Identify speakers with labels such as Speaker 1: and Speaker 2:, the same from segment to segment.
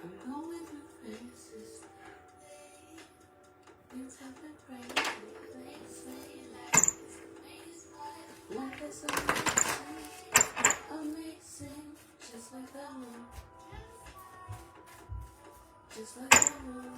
Speaker 1: I'm going through phases. Things happen crazy. Life is amazing, amazing, just like the moon, just like the moon.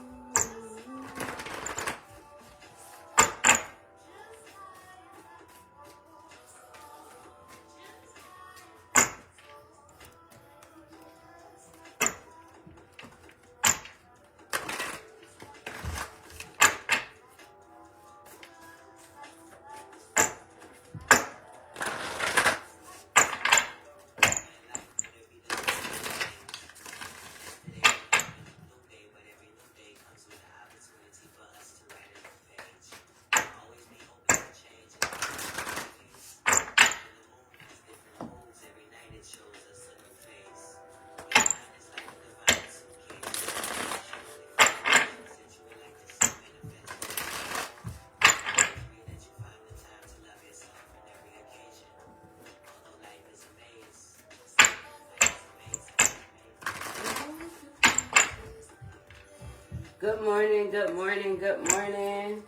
Speaker 1: Good morning, good morning, good morning.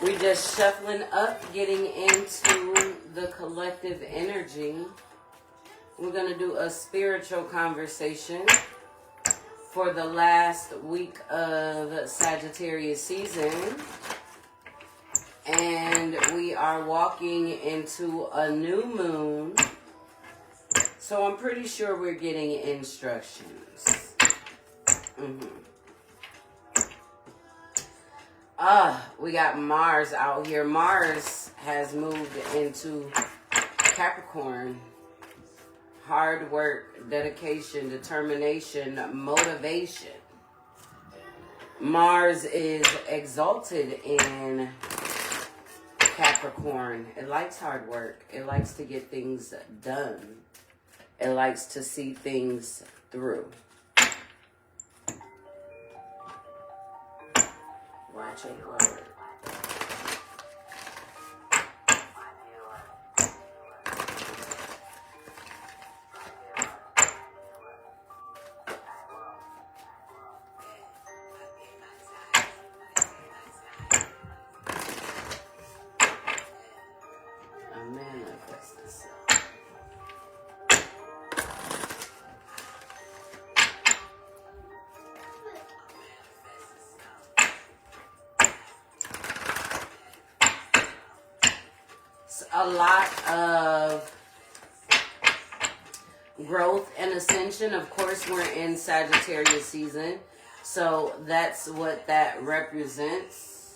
Speaker 1: We just shuffling up, getting into the collective energy. We're going to do a spiritual conversation for the last week of Sagittarius season. And we are walking into a new moon. So I'm pretty sure we're getting instructions. We got Mars out here. Mars has moved into Capricorn. Hard work, dedication, determination, motivation. Mars is exalted in Capricorn. It likes hard work. It likes to get things done. It likes to see things through. Watch it work. A lot of growth and ascension. Of course, we're in Sagittarius season, so that's what that represents.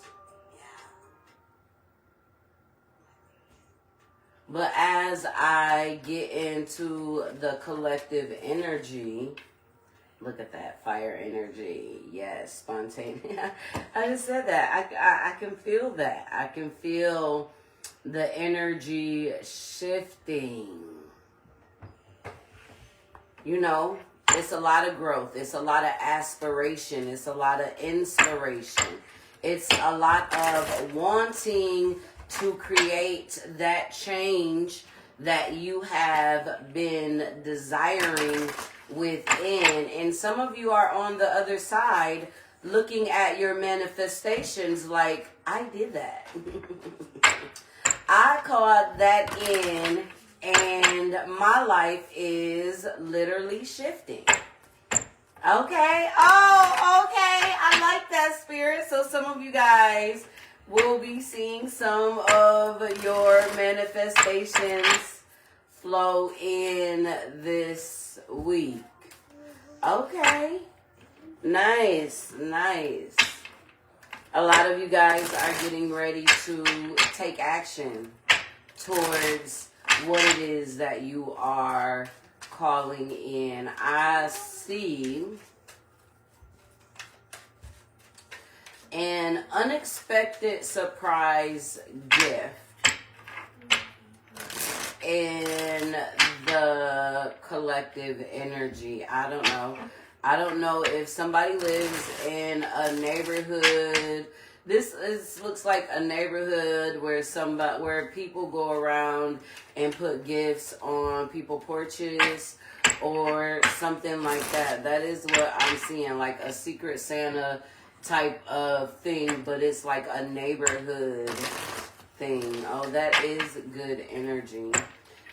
Speaker 1: But as I get into the collective energy, look at that fire energy. Yes, spontaneous. I just said that. I can feel that. I can feel the energy shifting. You know, it's a lot of growth. It's a lot of aspiration. It's a lot of inspiration. It's a lot of wanting to create that change that you have been desiring within. And some of you are on the other side looking at your manifestations like, I did that. I caught that in, and my life is literally shifting. Okay. Oh, okay. I like that, spirit. So some of you guys will be seeing some of your manifestations flow in this week. Okay. Nice, nice. A lot of you guys are getting ready to take action towards what it is that you are calling in. I see an unexpected surprise gift in the collective energy. I don't know. I don't know if somebody lives in a neighborhood. Looks like a neighborhood where people go around and put gifts on people's porches, or something like that. That is what I'm seeing, like a Secret Santa type of thing, but it's like a neighborhood thing. Oh, that is good energy.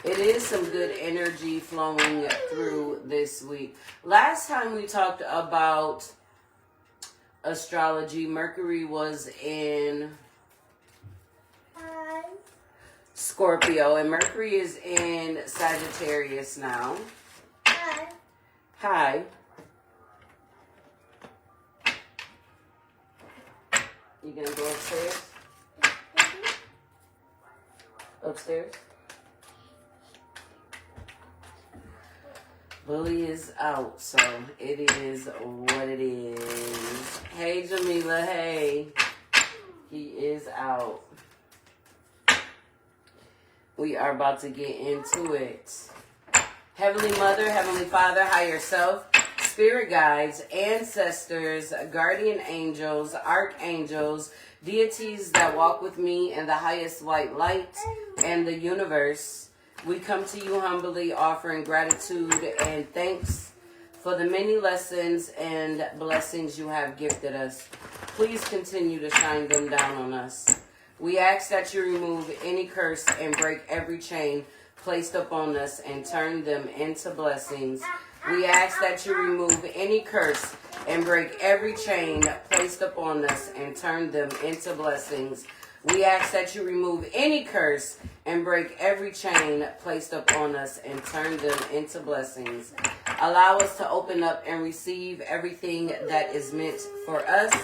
Speaker 1: It is some good energy flowing through this week. Last time we talked about astrology, Mercury was in Scorpio, and Mercury is in Sagittarius now. Hi. You gonna go upstairs? Upstairs? Bully is out, so it is what it is. Hey, Jamila, hey. He is out. We are about to get into it. Heavenly Mother, Heavenly Father, higher self, spirit guides, ancestors, guardian angels, archangels, deities that walk with me in the highest white light and the universe. We come to you humbly offering gratitude and thanks for the many lessons and blessings you have gifted us. Please continue to shine them down on us. We ask that you remove any curse and break every chain placed upon us and turn them into blessings. We ask that you remove any curse and break every chain placed upon us and turn them into blessings. We ask that you remove any curse and break every chain placed upon us and turn them into blessings. Allow us to open up and receive everything that is meant for us.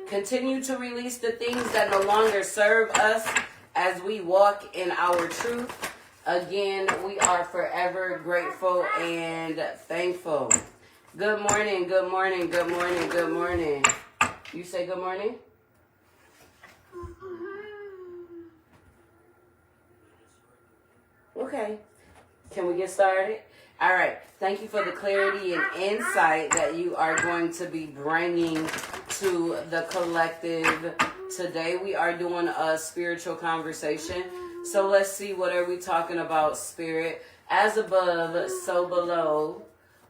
Speaker 1: Continue to release the things that no longer serve us as we walk in our truth. Again, we are forever grateful and thankful. Good morning, good morning, good morning, good morning. You say good morning? Okay. Can we get started? All right. Thank you for the clarity and insight that you are going to be bringing to the collective today. We are doing a spiritual conversation. So let's see, what are we talking about, Spirit? As above, so below.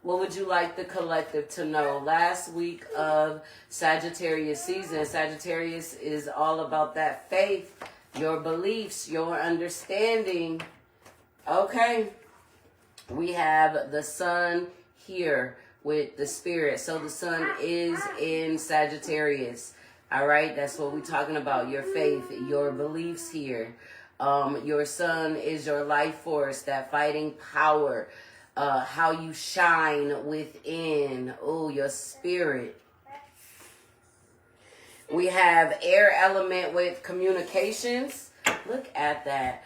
Speaker 1: What would you like the collective to know? Last week of Sagittarius season, Sagittarius is all about that faith, your beliefs, your understanding. Okay, we have the sun here with the spirit. So the sun is in Sagittarius. All right, that's what we're talking about. Your faith, your beliefs here. Your sun is your life force, that fighting power, how you shine within. Oh, your spirit. We have air element with communications. Look at that.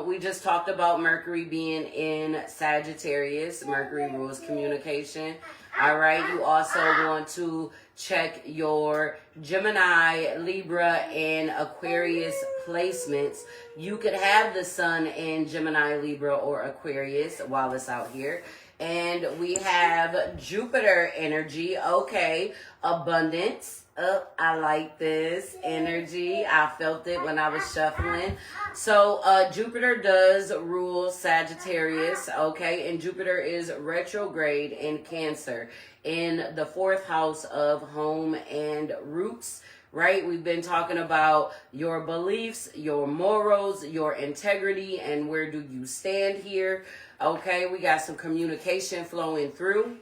Speaker 1: We just talked about Mercury being in Sagittarius. Mercury rules communication. All right. You also want to check your Gemini, Libra, and Aquarius placements. You could have the sun in Gemini, Libra, or Aquarius while it's out here. And we have Jupiter energy. Okay. Abundance. Oh, I like this energy. I felt it when I was shuffling. So Jupiter does rule Sagittarius, okay? And Jupiter is retrograde in Cancer in the 4th house of home and roots, right? We've been talking about your beliefs, your morals, your integrity, and where do you stand here, okay? We got some communication flowing through.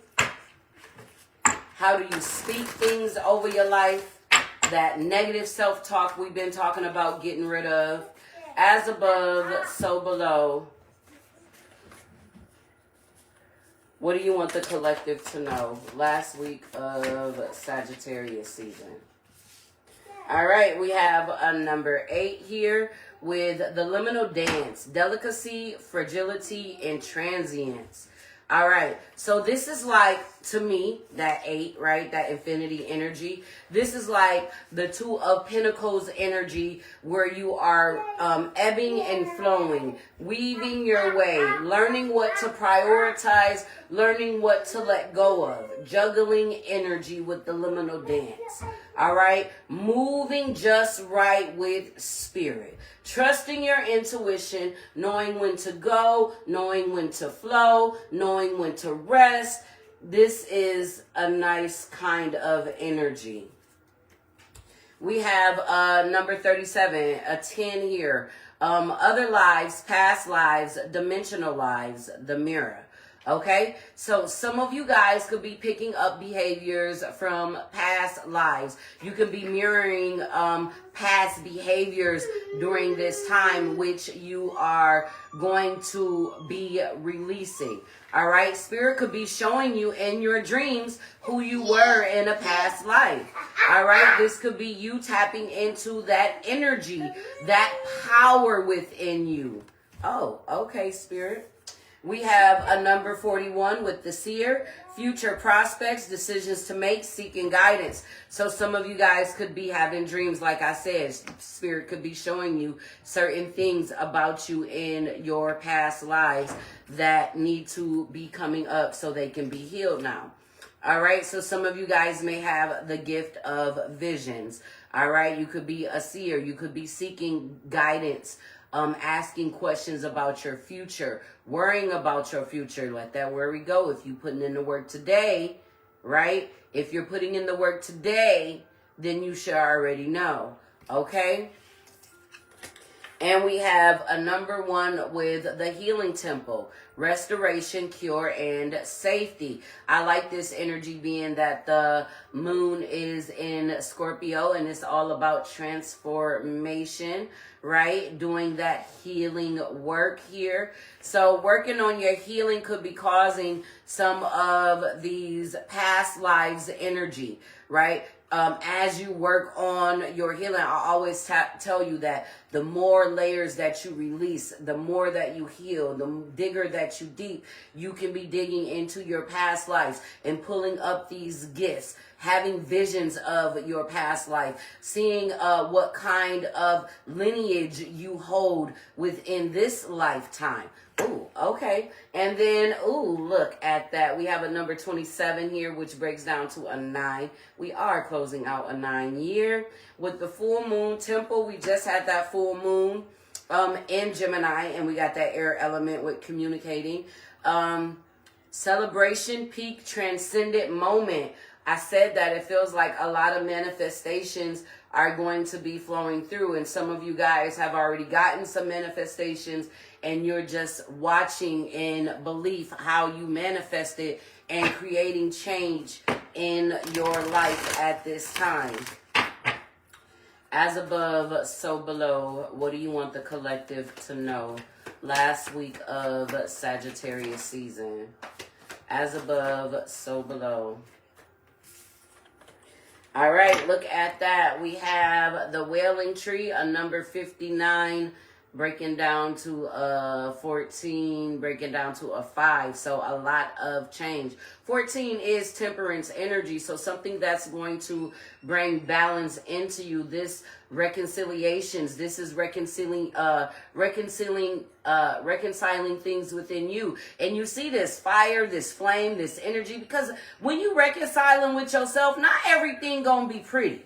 Speaker 1: How do you speak things over your life? That negative self-talk we've been talking about getting rid of. As above, so below. What do you want the collective to know? Last week of Sagittarius season. All right, we have a number 8 here with the liminal dance. Delicacy, fragility, and transience. All right, so this is like to me, that 8, right? That infinity energy. This is like the 2 of Pentacles energy, where you are ebbing and flowing, weaving your way, learning what to prioritize, learning what to let go of, juggling energy with the liminal dance. All right, moving just right with spirit, trusting your intuition, knowing when to go, knowing when to flow, knowing when to rest. This is a nice kind of energy. We have number 37, a 10 here. Other lives, past lives, dimensional lives, the mirror. Okay, so some of you guys could be picking up behaviors from past lives. You could be mirroring past behaviors during this time, which you are going to be releasing. All right, Spirit could be showing you in your dreams who you were in a past life. All right, this could be you tapping into that energy, that power within you. Oh, okay, Spirit. We have a number 41 with the seer, future prospects, decisions to make, seeking guidance. So some of you guys could be having dreams. Like I said, Spirit could be showing you certain things about you in your past lives that need to be coming up so they can be healed now. All right, so some of you guys may have the gift of visions. All right, you could be a seer. You could be seeking guidance, asking questions about your future, worrying about your future. Let that worry go. If you're putting in the work today, right? If you're putting in the work today, then you should already know. Okay? And we have a number 1 with the healing temple, restoration, cure, and safety. I like this energy being that the moon is in Scorpio and it's all about transformation, right? Doing that healing work here. So working on your healing could be causing some of these past lives energy, right? As you work on your healing, I always tell you that the more layers that you release, the more that you heal, the digger that you deep, you can be digging into your past lives and pulling up these gifts, having visions of your past life, seeing what kind of lineage you hold within this lifetime. Ooh, okay. And then, ooh, look at that. We have a number 27 here, which breaks down to a 9. We are closing out a 9 year. With the full moon temple, we just had that full moon in Gemini, and we got that air element with communicating. Celebration, peak, transcendent moment. I said that it feels like a lot of manifestations are going to be flowing through, and some of you guys have already gotten some manifestations, and you're just watching in belief how you manifest it and creating change in your life at this time. As above, so below. What do you want the collective to know? Last week of Sagittarius season. As above, so below. All right, look at that. We have the Wailing Tree, a number 59, breaking down to a 14, breaking down to a 5. So a lot of change. 14 is temperance energy, so something that's going to bring balance into you. This reconciliations, this is reconciling things within you. And you see this fire, this flame, this energy, because when you reconciling with yourself, not everything gonna be pretty.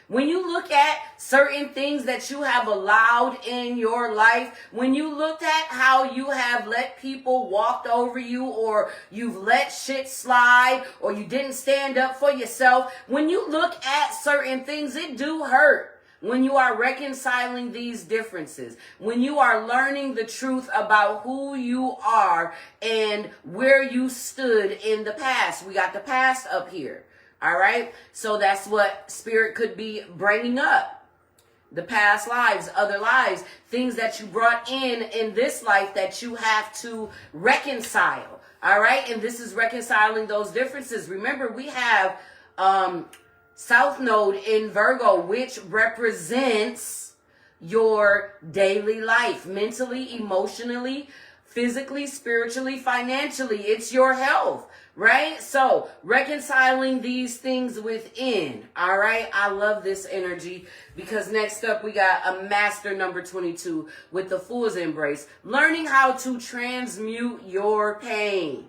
Speaker 1: When you look at certain things that you have allowed in your life, when you looked at how you have let people walk over you, or you've let shit slide, or you didn't stand up for yourself, when you look at certain things, it do hurt. When you are reconciling these differences, when you are learning the truth about who you are and where you stood in the past. We got the past up here. All right. So that's what Spirit could be bringing up. The past lives, other lives, things that you brought in this life that you have to reconcile. All right. And this is reconciling those differences. Remember, we have South Node in Virgo, which represents your daily life, mentally, emotionally, physically, spiritually, financially. It's your health, right? So reconciling these things within. All right. I love this energy because next up we got a master number 22 with the Fool's Embrace. Learning how to transmute your pain.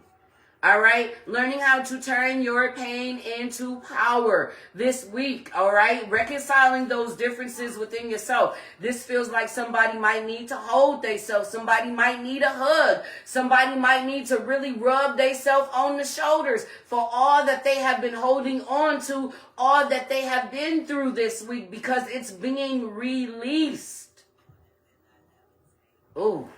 Speaker 1: All right. Learning how to turn your pain into power this week. All right. Reconciling those differences within yourself. This feels like somebody might need to hold themselves. Somebody might need a hug. Somebody might need to really rub themselves on the shoulders for all that they have been holding on to, all that they have been through this week, because it's being released. Ooh.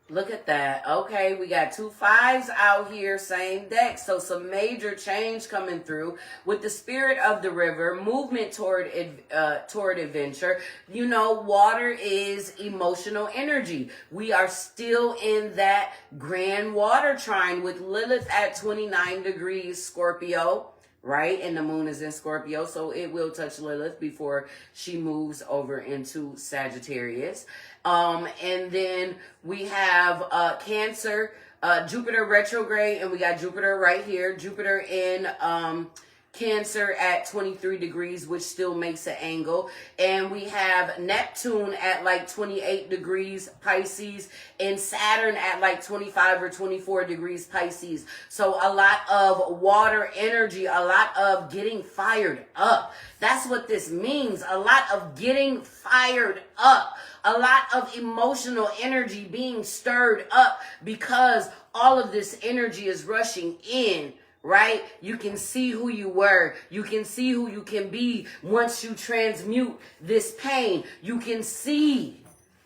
Speaker 1: Look at that. Okay, we got 2 5s out here, same deck. So some major change coming through with the Spirit of the River, movement toward adventure. You know, water is emotional energy. We are still in that grand water trine with Lilith at 29 degrees Scorpio. Right? And the moon is in Scorpio, so it will touch Lilith before she moves over into Sagittarius. And then we have Cancer, Jupiter retrograde, and we got Jupiter right here. Jupiter in Cancer at 23 degrees, which still makes an angle. And we have Neptune at like 28 degrees Pisces and Saturn at like 25 or 24 degrees Pisces. So a lot of water energy, a lot of getting fired up. That's what this means. A lot of getting fired up. A lot of emotional energy being stirred up because all of this energy is rushing in. Right? You can see who you were. You can see who you can be once you transmute this pain. You can see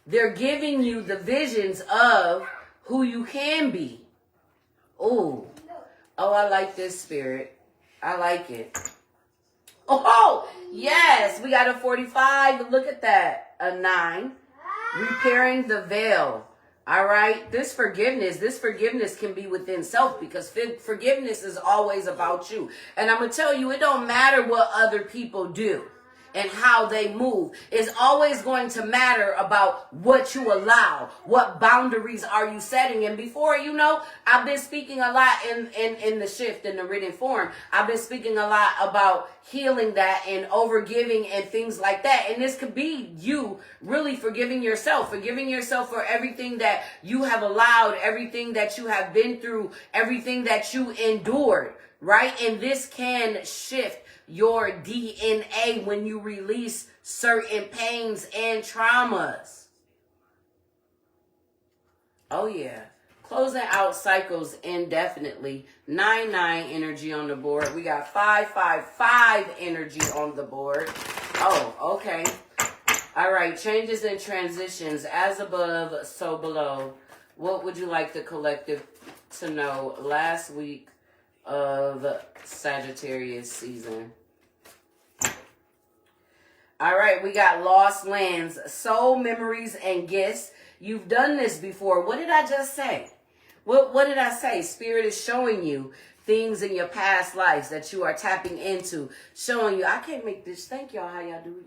Speaker 1: they're giving you the visions of who you can be. Oh, I like this, Spirit. I like it. Oh, yes. We got a 45. Look at that. A 9. Repairing the veil. All right. This forgiveness can be within self, because forgiveness is always about you. And I'm going to tell you, it don't matter what other people do and how they move. It's always going to matter about what you allow. What boundaries are you setting? And before you know, I've been speaking a lot in the shift, in the written form. I've been speaking a lot about healing that and overgiving and things like that. And this could be you really forgiving yourself for everything that you have allowed, everything that you have been through, everything that you endured, right? And this can shift your DNA when you release certain pains and traumas. Oh yeah. Closing out cycles indefinitely. 9-9 energy on the board. We got 5-5-5 energy on the board. Oh, okay. All right. Changes and transitions. As above, so below. What would you like the collective to know last week of Sagittarius season? All right, we got lost lands, soul memories, and gifts. You've done this before. What did I just say? What did I say? Spirit is showing you things in your past lives that you are tapping into, showing you. I can't make this. Thank y'all. How y'all do?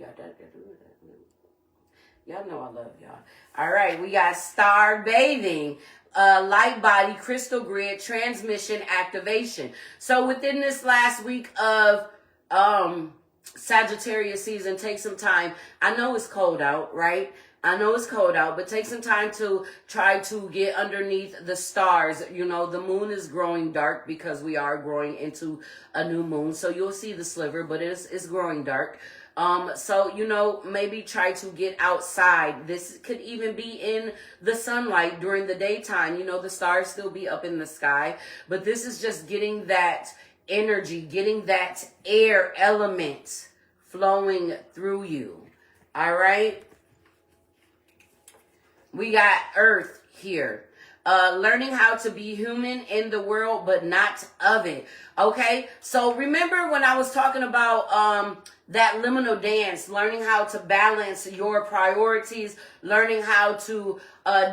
Speaker 1: Y'all know I love y'all. All right, we got star bathing. Light body, crystal grid, transmission, activation. So within this last week of Sagittarius season, take some time. I know it's cold out, right? I know it's cold out, but take some time to try to get underneath the stars. You know, the moon is growing dark because we are growing into a new moon. So you'll see the sliver, but it's growing dark. So, you know, maybe try to get outside. This could even be in the sunlight during the daytime. You know, the stars still be up in the sky, but this is just getting that energy, getting that air element flowing through you. All right. We got Earth here. Learning how to be human in the world, but not of it. Okay. So remember when I was talking about, that liminal dance, learning how to balance your priorities, learning how to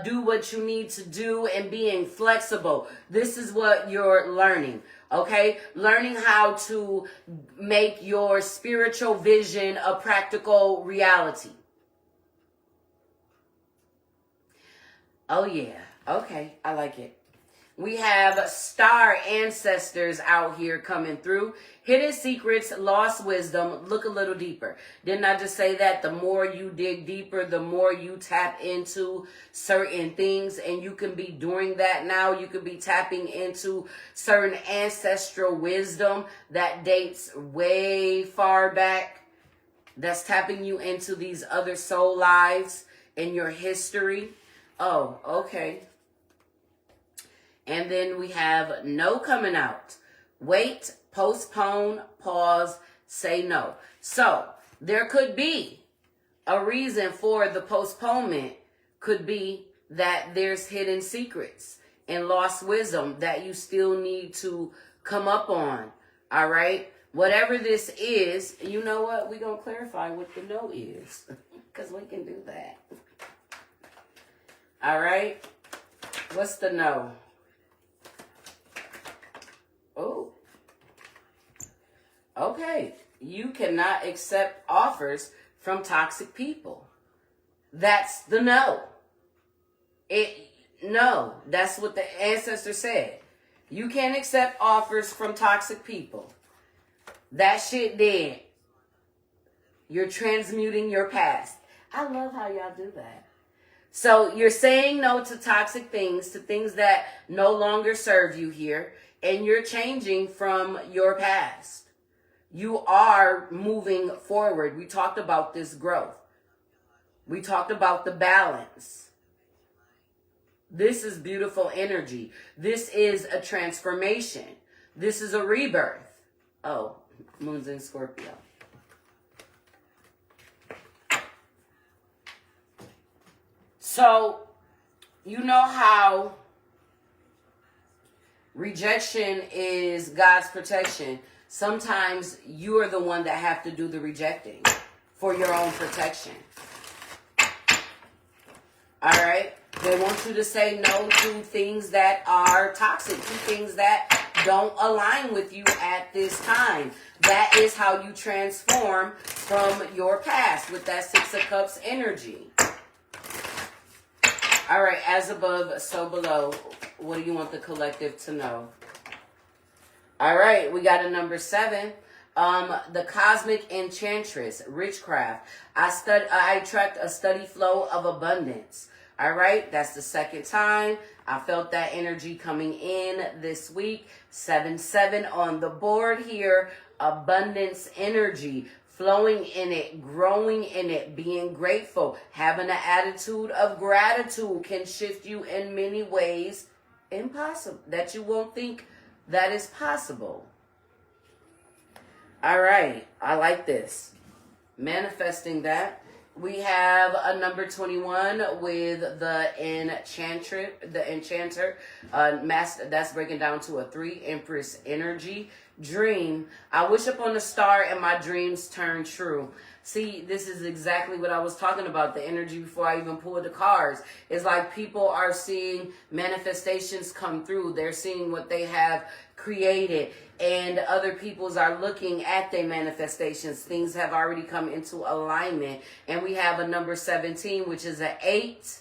Speaker 1: do what you need to do, and being flexible. This is what you're learning. Okay, learning how to make your spiritual vision a practical reality. Oh, yeah. Okay. I like it. We have star ancestors out here coming through. Hidden secrets, lost wisdom. Look a little deeper. Didn't I just say that? The more you dig deeper, the more you tap into certain things. And you can be doing that now. You could be tapping into certain ancestral wisdom that dates way far back. That's tapping you into these other soul lives in your history. Oh, okay. And then we have no coming out. Wait, postpone, pause, say no. So there could be a reason for the postponement. Could be that there's hidden secrets and lost wisdom that you still need to come up on. All right. Whatever this is, you know what? We're going to clarify what the no is. Because we can do that. All right. What's the no? Oh, okay. You cannot accept offers from toxic people. That's the no. No, that's what the ancestor said. You can't accept offers from toxic people. That shit dead. You're transmuting your past. I love how y'all do that. So you're saying no to toxic things, to things that no longer serve you here. And you're changing from your past. You are moving forward. We talked about this growth. We talked about the balance. This is beautiful energy. This is a transformation. This is a rebirth. Oh, moon's in Scorpio. So, you know how rejection is God's protection. Sometimes you are the one that have to do the rejecting for your own protection. All right? They want you to say no to things that are toxic, to things that don't align with you at this time. That is how you transform from your past with that Six of Cups energy. All right, as above, so below. What do you want the collective to know? All right, we got a number 7. The Cosmic Enchantress, Witchcraft. I attract a steady flow of abundance. All right, that's the second time. I felt that energy coming in this week. 7-7 on the board here. Abundance energy. Flowing in it, growing in it, being grateful. Having an attitude of gratitude can shift you in many ways. Impossible, that you won't think that is possible. All right, I like this. Manifesting that. We have a number 21 with the Enchanter. Master, that's breaking down to a 3. Empress energy. Dream. I wish upon a star and my dreams turn true. See, this is exactly what I was talking about, the energy before I even pulled the cards. It's like people are seeing manifestations come through. They're seeing what they have created, and other peoples are looking at their manifestations. Things have already come into alignment. And we have a number 17, which is an 8.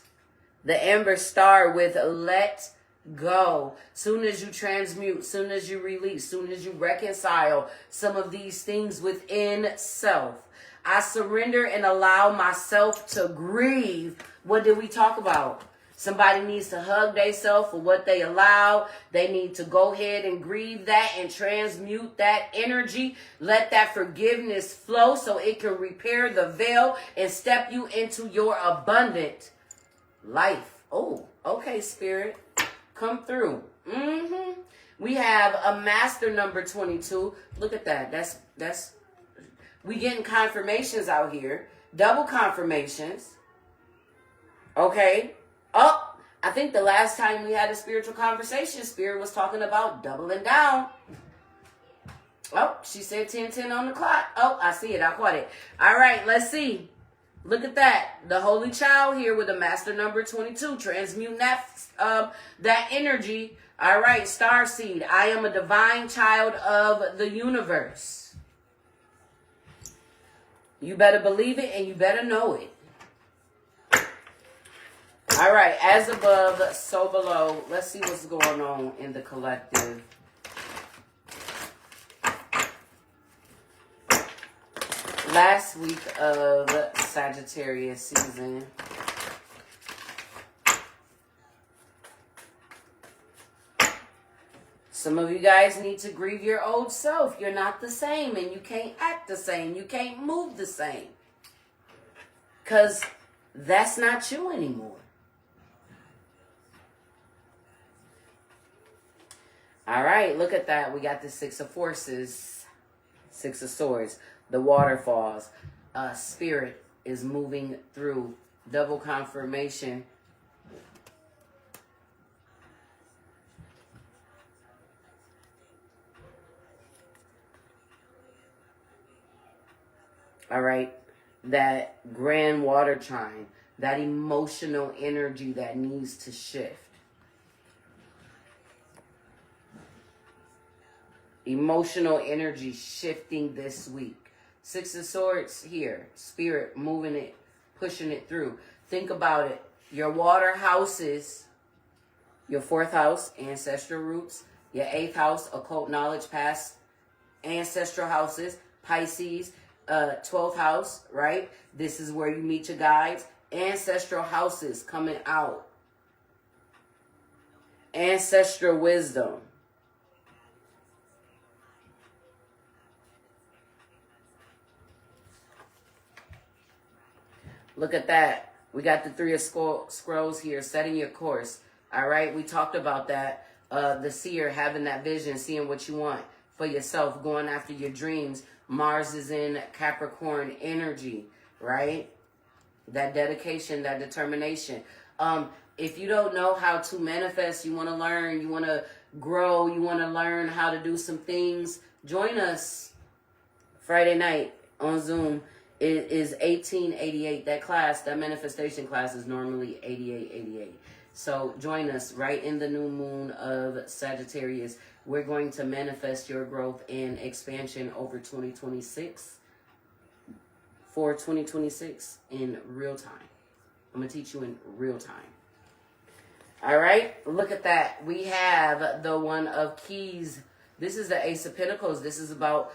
Speaker 1: The Ember Star with let go. Soon as you transmute, soon as you release, soon as you reconcile some of these things within self, I surrender and allow myself to grieve. What did we talk about? Somebody needs to hug themselves for what they allow. They need to go ahead and grieve that and transmute that energy. Let that forgiveness flow so it can repair the veil and step you into your abundant life. Oh, okay, Spirit. Come through. We have a Master number 22. Look at that. That's we getting confirmations out here. Double confirmations. Okay. Oh, I think the last time we had a spiritual conversation, Spirit was talking about doubling down. Oh, she said 10:10 on the clock. Oh, I see it. I caught it. All right, let's see. Look at that. The Holy Child here with a Master number 22. Transmuting that energy. All right, Starseed. I am a divine child of the universe. You better believe it and you better know it. All right, as above, so below. Let's see what's going on in the collective. Last week of Sagittarius season. Some of you guys need to grieve your old self. You're not the same and you can't act the same. You can't move the same. Because that's not you anymore. All right, look at that. We got the Six of Forces, Six of Swords, the waterfalls. Spirit is moving through. Double confirmation. All right, that grand water chime, that emotional energy that needs to shift. Emotional energy shifting this week. Six of Swords here. Spirit moving it, pushing it through. Think about it. Your water houses, your 4th house, ancestral roots. Your 8th house, occult knowledge, past ancestral houses, Pisces. 12th house, right? This is where you meet your guides. Ancestral houses coming out. Ancestral wisdom. Look at that. We got the 3 of Scrolls here, setting your course. All right, we talked about that. The seer, having that vision, seeing what you want for yourself, going after your dreams. Mars is in Capricorn energy, right? That dedication, that determination. If you don't know how to manifest, you want to learn, you want to grow, you want to learn how to do some things, join us Friday night on Zoom. It is 1888. That class, that manifestation class is normally 8888. So join us right in the new moon of Sagittarius. We're going to manifest your growth and expansion over 2026 for 2026 in real time. I'm going to teach you in real time. All right, look at that. We have the One of Keys. This is the Ace of Pentacles. This is about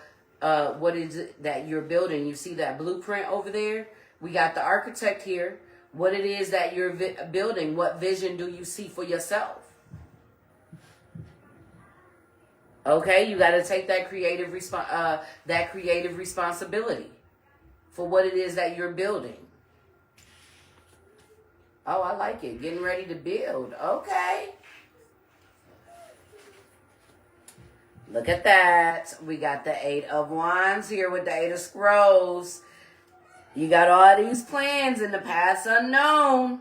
Speaker 1: what is it that you're building. You see that blueprint over there? We got the Architect here. What it is that you're building. What vision do you see for yourself? Okay, you got to take that creative responsibility for what it is that you're building. Oh, I like it. Getting ready to build. Okay. Look at that. We got the 8 of Wands here with the 8 of Scrolls. You got all these plans in the past unknown.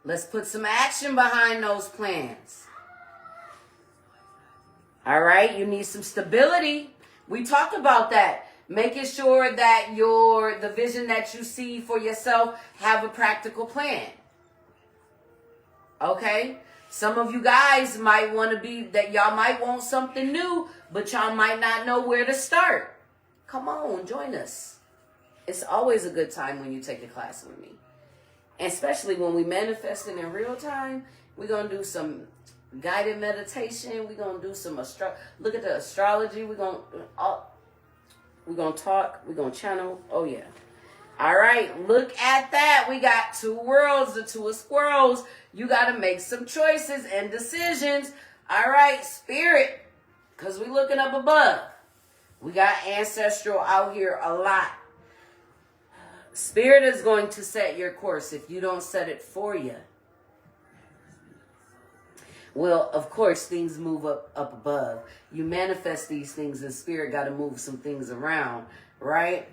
Speaker 1: Let's put some action behind those plans. All right, you need some stability. We talked about that. Making sure that the vision that you see for yourself have a practical plan. Okay? Some of you guys might want to y'all might want something new, but y'all might not know where to start. Come on, join us. It's always a good time when you take a class with me. And especially when we manifesting in real time, we're going to do some guided meditation. We're going to do some look at the astrology. We're going to talk. We're going to channel. Oh, yeah. All right. Look at that. We got 2 worlds, the 2 of Squirrels. You got to make some choices and decisions. All right, Spirit, because we're looking up above. We got ancestral out here a lot. Spirit is going to set your course if you don't set it for you. Well, of course, things move up above. You manifest these things and Spirit got to move some things around, right?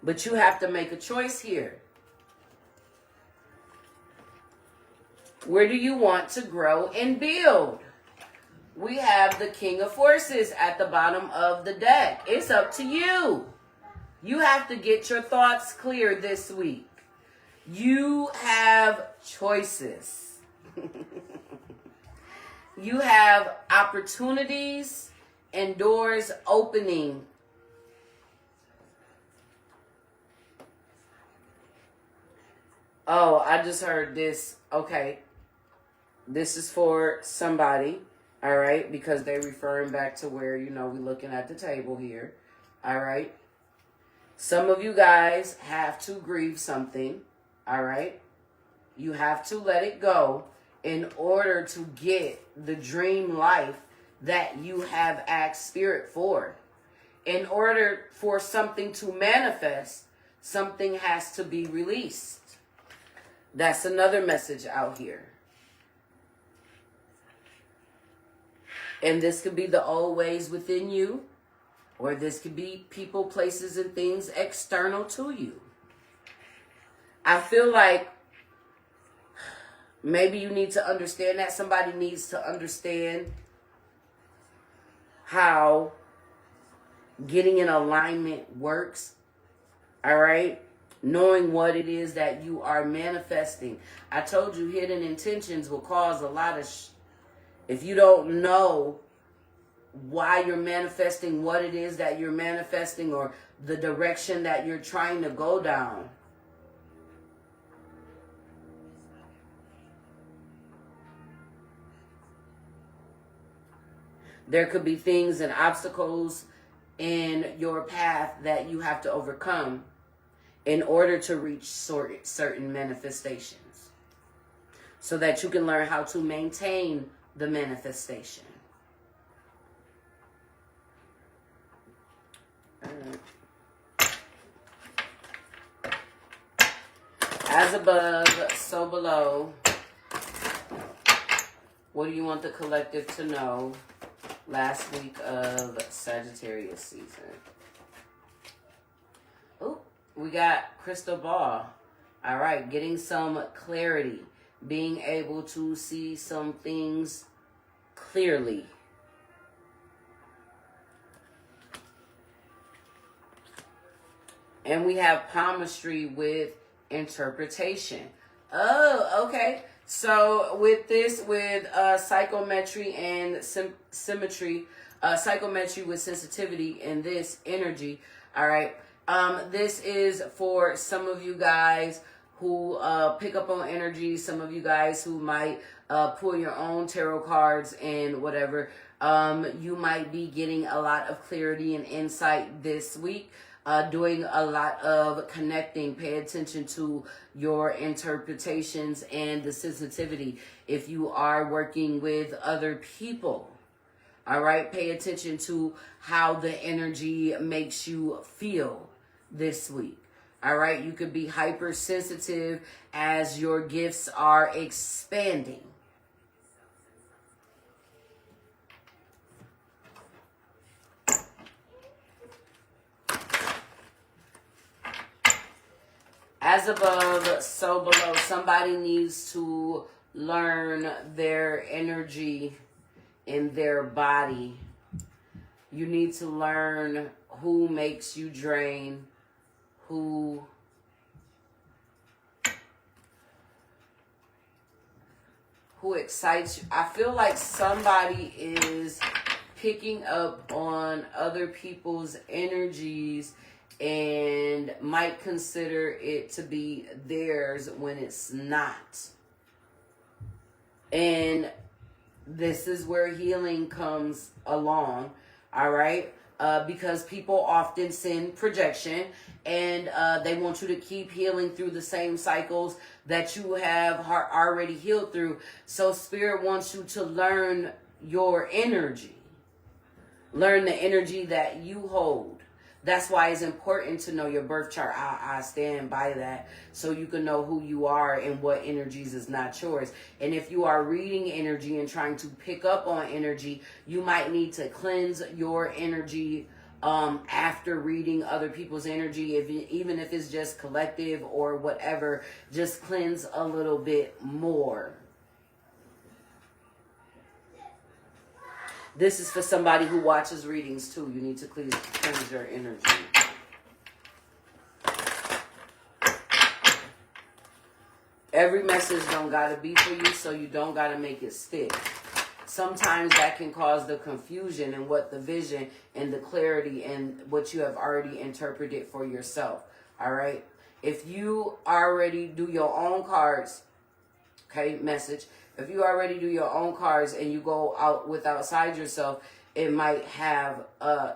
Speaker 1: But you have to make a choice here. Where do you want to grow and build? We have the King of Forces at the bottom of the deck. It's up to you. You have to get your thoughts clear this week. You have choices. You have opportunities and doors opening. Oh, I just heard this. Okay. This is for somebody. All right. Because they're referring back to where, we're looking at the table here. All right. Some of you guys have to grieve something. All right. You have to let it go in order to get the dream life that you have asked Spirit for. In order for something to manifest, something has to be released. That's another message out here. And this could be the old ways within you, or this could be people, places, and things external to you. I feel like maybe you need to understand that. Somebody needs to understand how getting in alignment works. All right? Knowing what it is that you are manifesting. I told you hidden intentions will cause a lot of if you don't know why you're manifesting what it is that you're manifesting, or the direction that you're trying to go down. There could be things and obstacles in your path that you have to overcome in order to reach certain manifestations, so that you can learn how to maintain the manifestation. As above, so below. What do you want the collective to know last week of Sagittarius season? Oh, we got crystal ball. All right, getting some clarity. Being able to see some things clearly. And we have palmistry with interpretation. Oh, okay. So with this, with psychometry and symmetry, psychometry with sensitivity and this energy, all right, this is for some of you guys who pick up on energy, some of you guys who might pull your own tarot cards and whatever. You might be getting a lot of clarity and insight this week. Doing a lot of connecting. Pay attention to your interpretations and the sensitivity. If you are working with other people, all right, pay attention to how the energy makes you feel this week. All right, you could be hypersensitive as your gifts are expanding. As above, so below. Somebody needs to learn their energy in their body. You need to learn who makes you drain, who excites you. I feel like somebody is picking up on other people's energies and might consider it to be theirs when it's not. And this is where healing comes along, all right? Because people often send projection, and they want you to keep healing through the same cycles that you have already healed through. So Spirit wants you to learn your energy. Learn the energy that you hold. That's why it's important to know your birth chart. I stand by that, so you can know who you are and what energies is not yours. And if you are reading energy and trying to pick up on energy, you might need to cleanse your energy after reading other people's energy. Even if it's just collective or whatever, just cleanse a little bit more. This is for somebody who watches readings too. You need to cleanse your energy. Every message don't gotta be for you, so you don't gotta make it stick. Sometimes that can cause the confusion in what the vision and the clarity and what you have already interpreted for yourself. All right? If you already do your own cards, okay, message. If you already do your own cards and you go out with outside yourself, it might have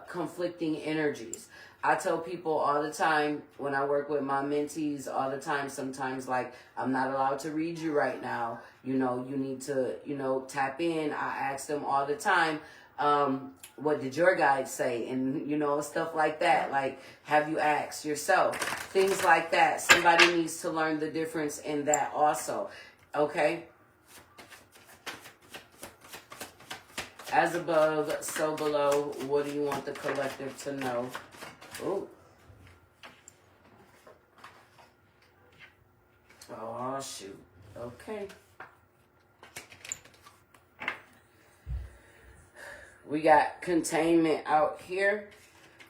Speaker 1: conflicting energies. I tell people all the time when I work with my mentees all the time, sometimes like, I'm not allowed to read you right now. You know, you need to, you know, tap in. I ask them all the time, what did your guide say? And, you know, stuff like that. Like, have you asked yourself? Things like that. Somebody needs to learn the difference in that also. Okay? As above, so below. What do you want the collective to know? Ooh. Oh, shoot. Okay. We got containment out here.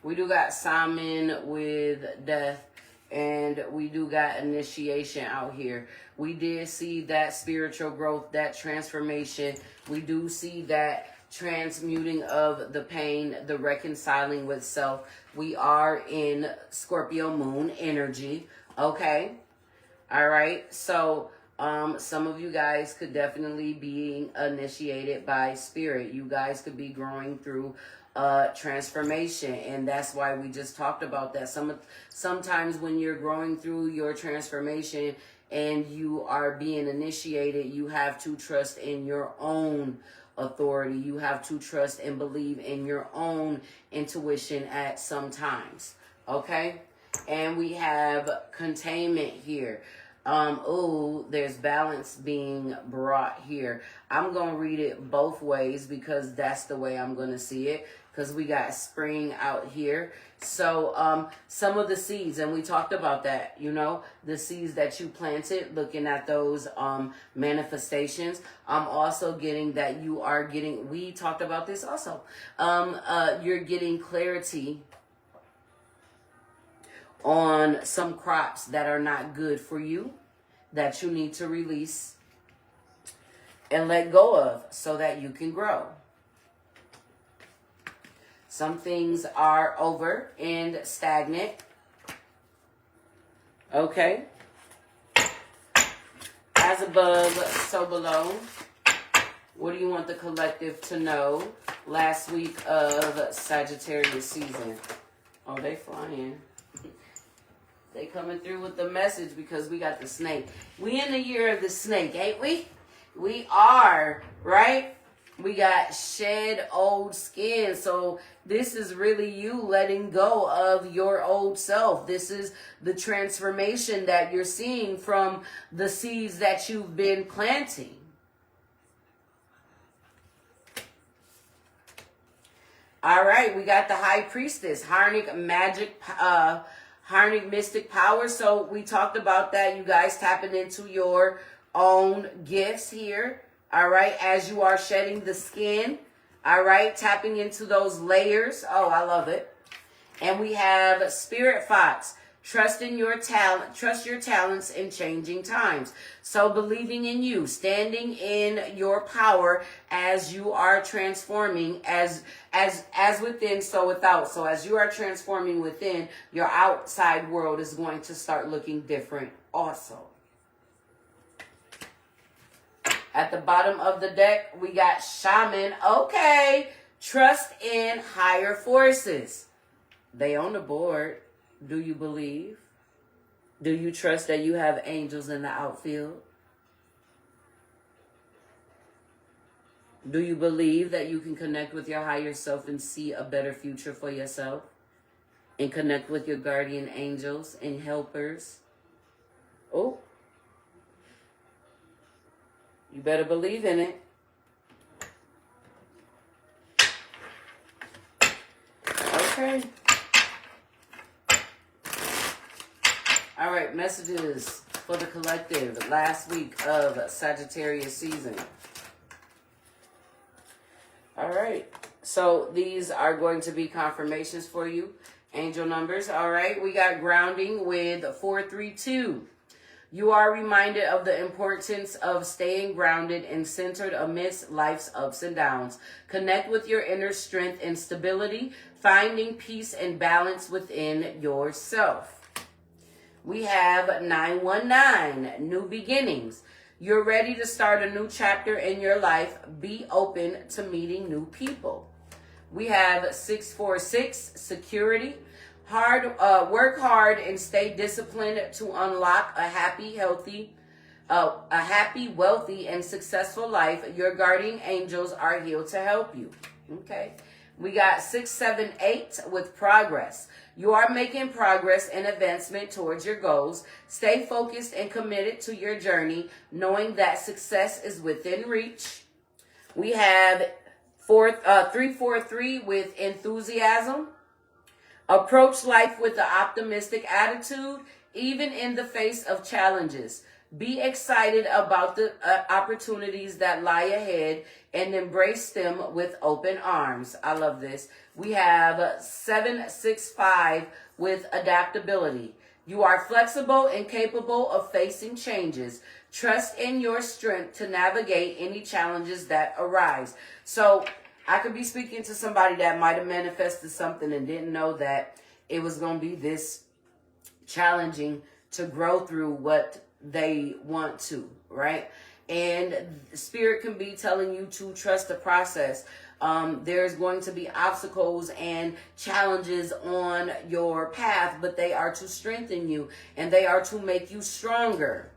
Speaker 1: We do got Simon with death. And we do got initiation out here. We did see that spiritual growth, that transformation. We do see that transmuting of the pain, the reconciling with self. We are in Scorpio moon energy. Okay. All right. So some of you guys could definitely be initiated by spirit. You guys could be growing through transformation, and that's why we just talked about that. Sometimes when you're growing through your transformation and you are being initiated, you have to trust in your own authority. You have to trust and believe in your own intuition at some times. Okay? And we have containment here. Oh, there's balance being brought here. I'm going to read it both ways because that's the way I'm going to see it, because we got spring out here. So some of the seeds, and we talked about that, you know, the seeds that you planted, looking at those manifestations. I'm also getting that you are getting, we talked about this also, you're getting clarity on some crops that are not good for you, that you need to release and let go of so that you can grow. Some things are over and stagnant. Okay. As above, so below. What do you want the collective to know last week of Sagittarius season? Oh, they flying. They coming through with the message because we got the snake. We in the year of the snake, ain't we? We are, right? We got shed old skin. So this is really you letting go of your old self. This is the transformation that you're seeing from the seeds that you've been planting. All right, we got the High Priestess, Harnic Magic, Harnic Mystic Power. So we talked about that. You guys tapping into your own gifts here. All right, as you are shedding the skin. All right, tapping into those layers. Oh, I love it. And we have Spirit Fox. Trust in your talent, trust your talents in changing times. So believing in you, standing in your power as you are transforming, as within, so without. So as you are transforming within, your outside world is going to start looking different also. At the bottom of the deck, we got Shaman. Okay, trust in higher forces. They on the board. Do you believe? Do you trust that you have angels in the outfield? Do you believe that you can connect with your higher self and see a better future for yourself? And connect with your guardian angels and helpers? Oh. You better believe in it. Okay. All right, messages for the collective last week of Sagittarius season. All right, so these are going to be confirmations for you. Angel numbers. All right, we got grounding with 432. You are reminded of the importance of staying grounded and centered amidst life's ups and downs. Connect with your inner strength and stability, finding peace and balance within yourself. We have 919, new beginnings. You're ready to start a new chapter in your life. Be open to meeting new people. We have 646, security. Work hard and stay disciplined to unlock a happy, wealthy, and successful life. Your guardian angels are here to help you. Okay. We got 678 with progress. You are making progress and advancement towards your goals. Stay focused and committed to your journey, knowing that success is within reach. We have 343 with enthusiasm. Approach life with an optimistic attitude, even in the face of challenges. Be excited about the opportunities that lie ahead and embrace them with open arms. I love this. We have 765 with adaptability. You are flexible and capable of facing changes. Trust in your strength to navigate any challenges that arise. So I could be speaking to somebody that might have manifested something and didn't know that it was going to be this challenging to grow through what they want to, right? And Spirit can be telling you to trust the process. There's going to be obstacles and challenges on your path, but they are to strengthen you and they are to make you stronger.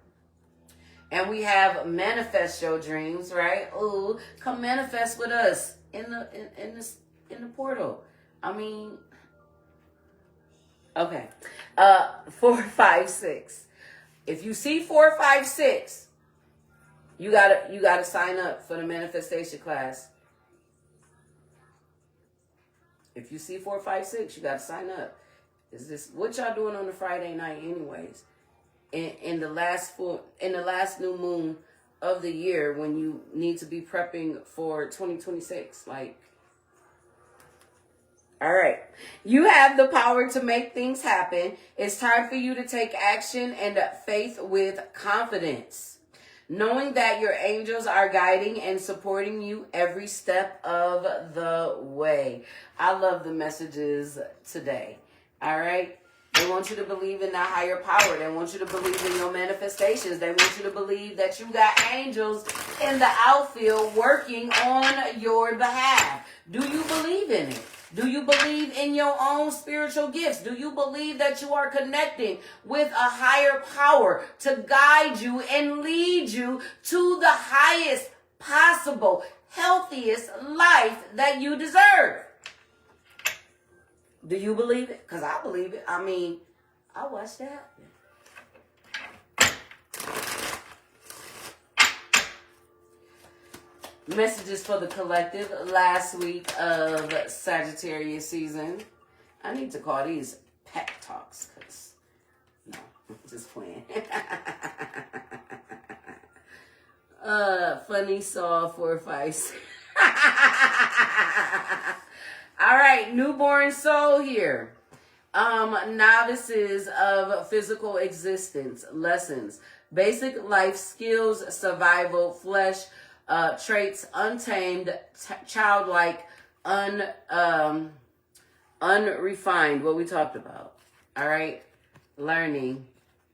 Speaker 1: And we have manifest your dreams, right? Ooh, come manifest with us in the portal. I mean, okay. 456. If you see 456, you gotta sign up for the manifestation class. If you see 456, you gotta sign up. Is this what y'all doing on the Friday night, anyways? In the last new moon of the year, when you need to be prepping for 2026, like. All right. You have the power to make things happen. It's time for you to take action and faith with confidence, knowing that your angels are guiding and supporting you every step of the way. I love the messages today. All right. They want you to believe in that higher power. They want you to believe in your manifestations. They want you to believe that you got angels in the outfield working on your behalf. Do you believe in it? Do you believe in your own spiritual gifts? Do you believe that you are connecting with a higher power to guide you and lead you to the highest possible, healthiest life that you deserve? Do you believe it? Because I believe it. I mean, I watched that. Messages for the collective last week of Sagittarius season. I need to call these pep talks because, no, I'm just playing. Funny saw 456. All right, newborn soul here. Novices of physical existence, lessons, basic life skills, survival, flesh, traits, untamed, childlike, unrefined, what we talked about. All right, learning.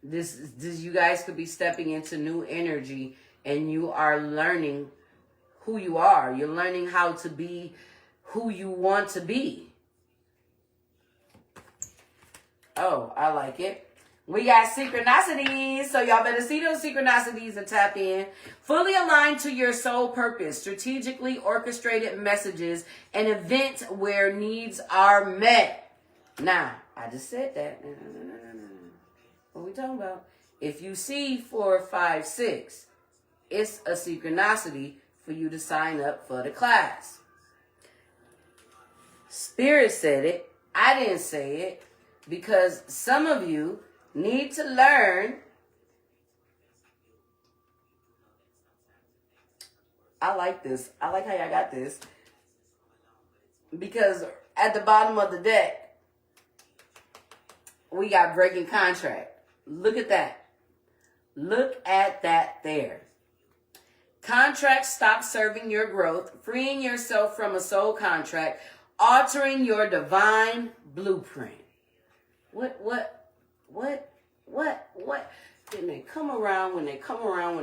Speaker 1: This you guys could be stepping into new energy, and you are learning who you are. You're learning how to be who you want to be. Oh, I like it. We got synchronicities, so y'all better see those synchronicities and tap in. Fully aligned to your soul purpose, strategically orchestrated messages, an event where needs are met. Now, I just said that. No. What we talking about? If you see 456, it's a synchronicity for you to sign up for the class. Spirit said it. I didn't say it because some of you need to learn. I like this. I like how y'all got this. Because at the bottom of the deck, we got breaking contract. Look at that. Look at that there. Contract stops serving your growth, freeing yourself from a soul contract, altering your divine blueprint. What What? Then they come around, when they come around,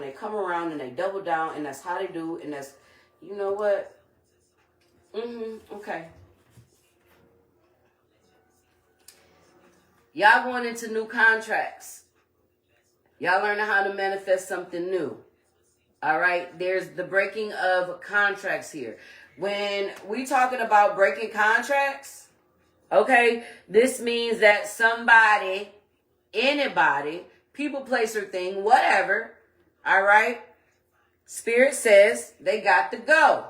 Speaker 1: and they double down, and that's how they do, and that's, you know what? Okay. Y'all going into new contracts. Y'all learning how to manifest something new. All right? There's the breaking of contracts here. When we talking about breaking contracts, okay, this means that somebody, anybody, people, place, or thing, whatever, all right, Spirit says they got to go.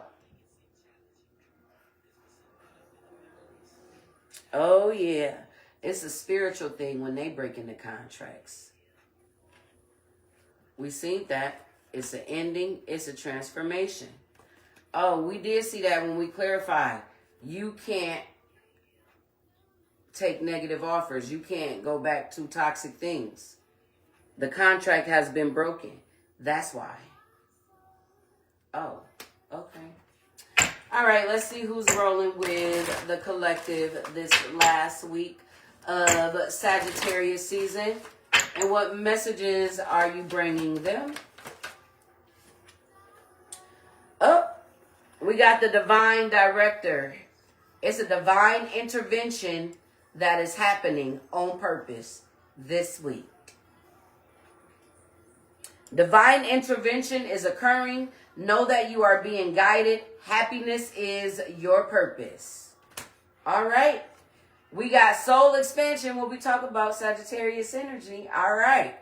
Speaker 1: Oh, yeah. It's a spiritual thing when they break into contracts. We seen that. It's an ending. It's a transformation. Oh, we did see that when we clarified. You can't take negative offers. You can't go back to toxic things. The contract has been broken. That's why. Oh, okay. All right, let's see who's rolling with the collective this last week of Sagittarius season. And what messages are you bringing them? Oh, we got the divine director. It's a divine intervention that is happening on purpose this week. Divine intervention is occurring. Know that you are being guided. Happiness is your purpose. All right. We got soul expansion when we talk about Sagittarius energy. All right.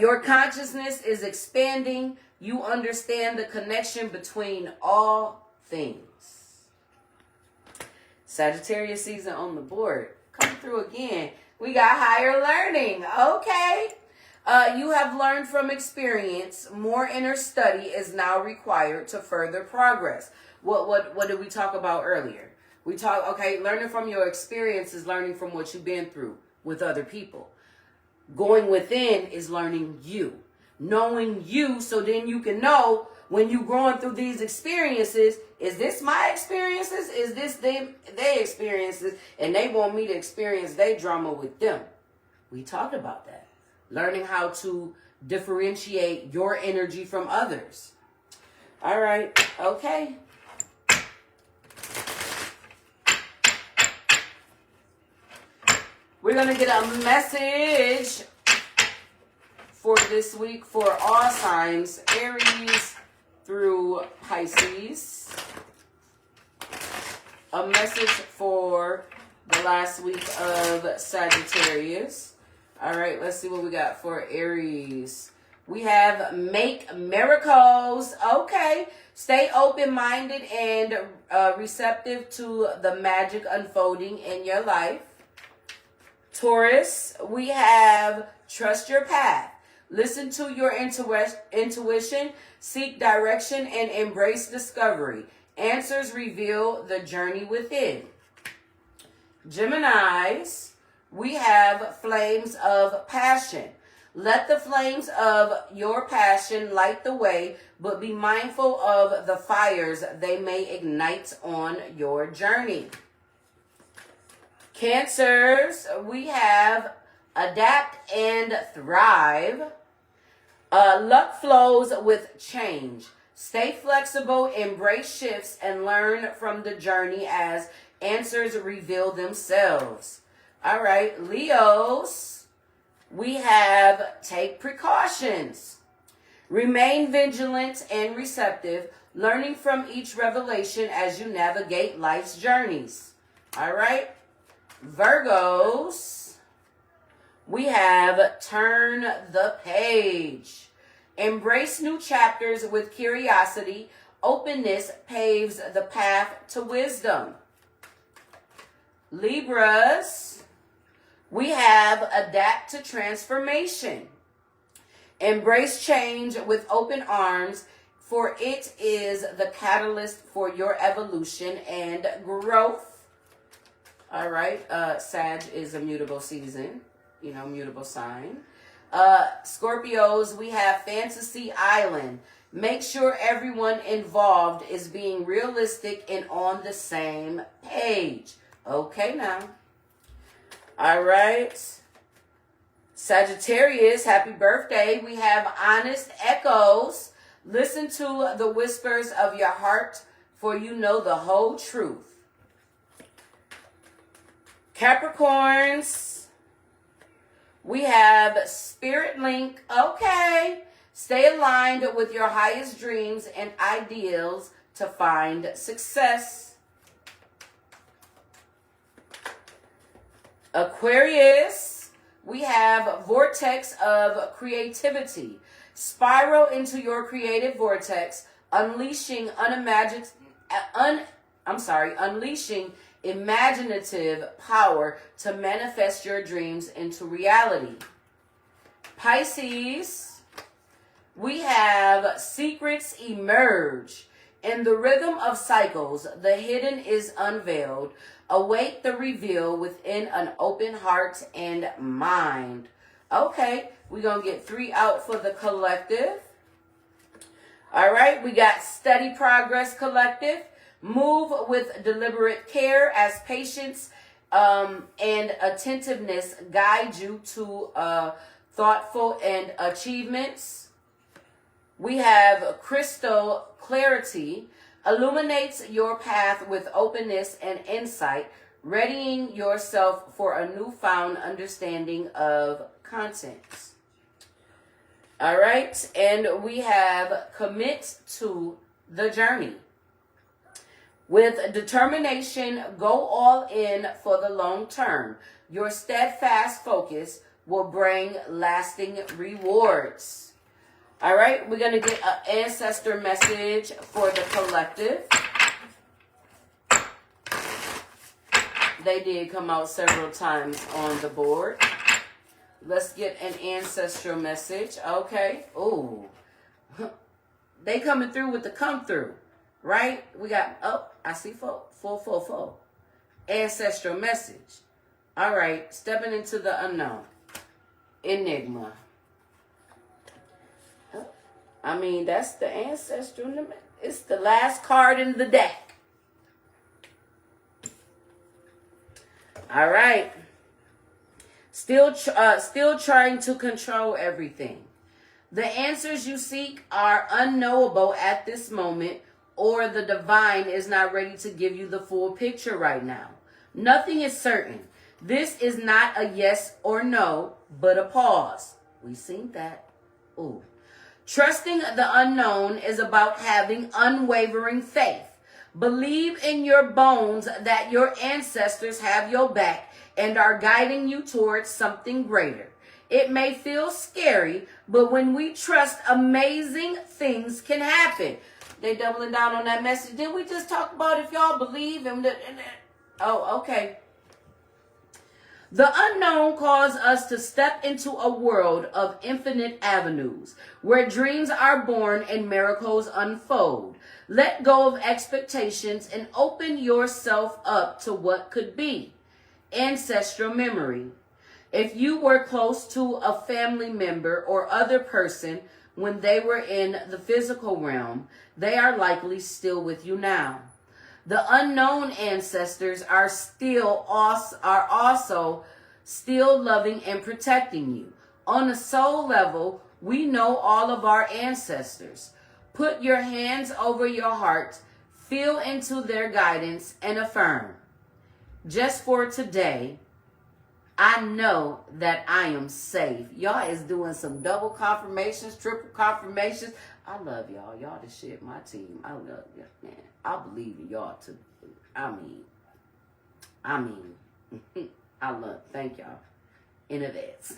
Speaker 1: Your consciousness is expanding. You understand the connection between all things. Sagittarius season on the board. Come through again. We got higher learning. Okay. You have learned from experience. More inner study is now required to further progress. What did we talk about earlier? We talk, okay, learning from your experience is learning from what you've been through with other people. Going within is learning you. Knowing you, so then you can know when you're going through these experiences, is this my experiences? Is this their experiences? And they want me to experience their drama with them. We talked about that. Learning how to differentiate your energy from others. All right. Okay. We're going to get a message for this week for all signs, Aries through Pisces. A message for the last week of Sagittarius. All right, let's see what we got for Aries. We have make miracles. Okay. Stay open-minded and receptive to the magic unfolding in your life. Taurus, we have trust your path. Listen to your intuition, seek direction, and embrace discovery. Answers reveal the journey within. Geminis, we have flames of passion. Let the flames of your passion light the way, but be mindful of the fires they may ignite on your journey. Cancers, we have adapt and thrive. Luck flows with change. Stay flexible, embrace shifts, and learn from the journey as answers reveal themselves. All right, Leos, we have take precautions. Remain vigilant and receptive, learning from each revelation as you navigate life's journeys. All right, Virgos, we have turn the page. Embrace new chapters with curiosity. Openness paves the path to wisdom. Libras, we have adapt to transformation. Embrace change with open arms, for it is the catalyst for your evolution and growth. All right, Sag is a mutable season, mutable sign. Scorpios, we have Fantasy Island. Make sure everyone involved is being realistic and on the same page. Okay, now. All right. Sagittarius, happy birthday. We have honest echoes. Listen to the whispers of your heart, for you know the whole truth. Capricorns, we have Spirit Link. Okay. Stay aligned with your highest dreams and ideals to find success. Aquarius, we have Vortex of Creativity. Spiral into your creative vortex, unleashing unleashing imaginative power to manifest your dreams into reality. Pisces, we have Secrets Emerge. In the rhythm of cycles, the hidden is unveiled. Await the reveal within an open heart and mind. Okay, we're going to get 3 out for the collective. All right, we got Steady Progress Collective. Move with deliberate care as patience and attentiveness guide you to thoughtful and achievements. We have Crystal Clarity. Illuminates your path with openness and insight, readying yourself for a newfound understanding of content. All right, and we have Commit to the Journey. With determination, go all in for the long term. Your steadfast focus will bring lasting rewards. All right, we're going to get an ancestor message for the collective. They did come out several times on the board. Let's get an ancestral message. Okay. Ooh. They coming through with the come through, right? We got, I see 4. Ancestral message. All right, stepping into the unknown. Enigma. I mean, that's the ancestral. It's the last card in the deck. All right. Still trying to control everything. The answers you seek are unknowable at this moment, or the divine is not ready to give you the full picture right now. Nothing is certain. This is not a yes or no, but a pause. We seen that. Ooh. Trusting the unknown is about having unwavering faith. Believe in your bones that your ancestors have your back and are guiding you towards something greater. It may feel scary, but when we trust, amazing things can happen. They doubling down on that message. Didn't we just talk about if y'all believe in the... Oh, okay. The unknown calls us to step into a world of infinite avenues, where dreams are born and miracles unfold. Let go of expectations and open yourself up to what could be. Ancestral memory. If you were close to a family member or other person when they were in the physical realm, they are likely still with you now. The unknown ancestors are also still loving and protecting you. On a soul level, we know all of our ancestors. Put your hands over your heart, feel into their guidance, and affirm. Just for today, I know that I am safe. Y'all is doing some double confirmations, triple confirmations. I love y'all. Y'all the shit, my team. I love you, man. I believe in y'all too. I mean, I love, thank y'all in advance.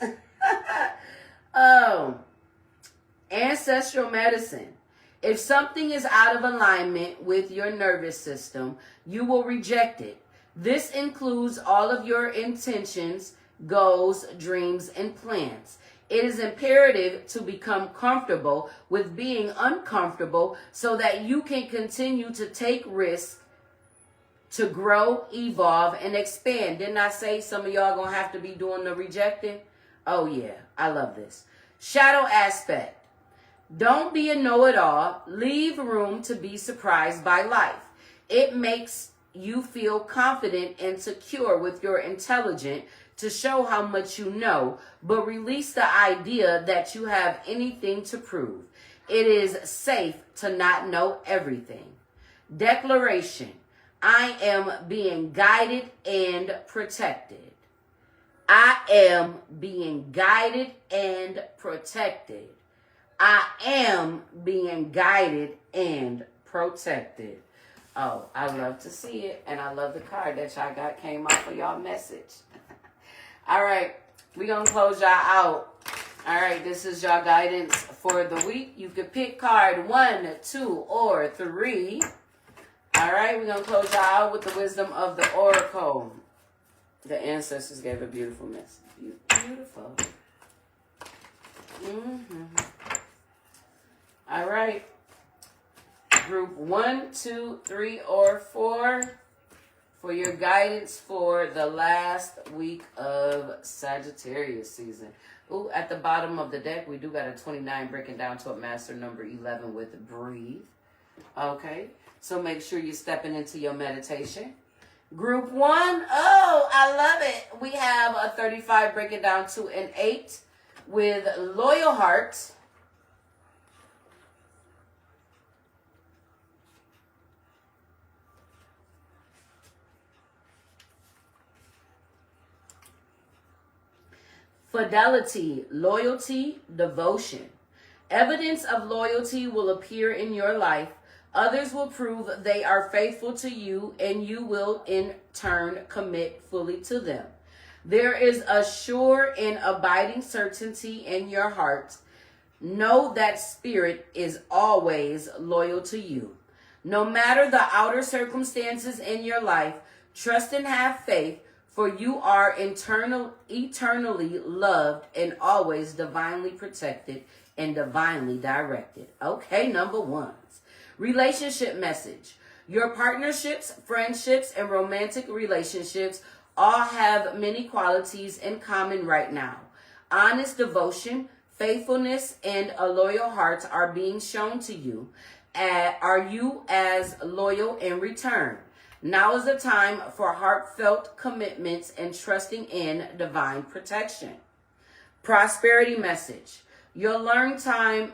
Speaker 1: Ancestral medicine. If something is out of alignment with your nervous system, you will reject it. This includes all of your intentions, goals, dreams, and plans. It is imperative to become comfortable with being uncomfortable so that you can continue to take risks to grow, evolve, and expand. Didn't I say some of y'all gonna have to be doing the rejecting? Oh yeah, I love this. Shadow aspect. Don't be a know-it-all. Leave room to be surprised by life. It makes you feel confident and secure with your intelligent to show how much you know, but release the idea that you have anything to prove. It is safe to not know everything. Declaration. I am being guided and protected. I am being guided and protected. I am being guided and protected. Oh, I love to see it. And I love the card that y'all got came off of y'all message. All right. We're going to close y'all out. All right. This is y'all guidance for the week. You could pick card 1, 2, or 3. All right. We're going to close y'all out with the wisdom of the oracle. The ancestors gave a beautiful message. Beautiful. All right. Group 1, 2, 3, or 4 for your guidance for the last week of Sagittarius season. Ooh, at the bottom of the deck, we do got a 29 breaking down to a master number 11 with breathe. Okay. So make sure you're stepping into your meditation. Group 1, oh, I love it. We have a 35 breaking down to an 8 with loyal heart. Fidelity, loyalty, devotion. Evidence of loyalty will appear in your life. Others will prove they are faithful to you, and you will in turn commit fully to them. There is a sure and abiding certainty in your heart. Know that spirit is always loyal to you. No matter the outer circumstances in your life, trust and have faith, for you are eternally loved and always divinely protected and divinely directed. Okay, number 1. Relationship message. Your partnerships, friendships, and romantic relationships all have many qualities in common right now. Honest devotion, faithfulness, and a loyal heart are being shown to you. Are you as loyal in return? Now is the time for heartfelt commitments and trusting in divine protection. Prosperity message. Your long-term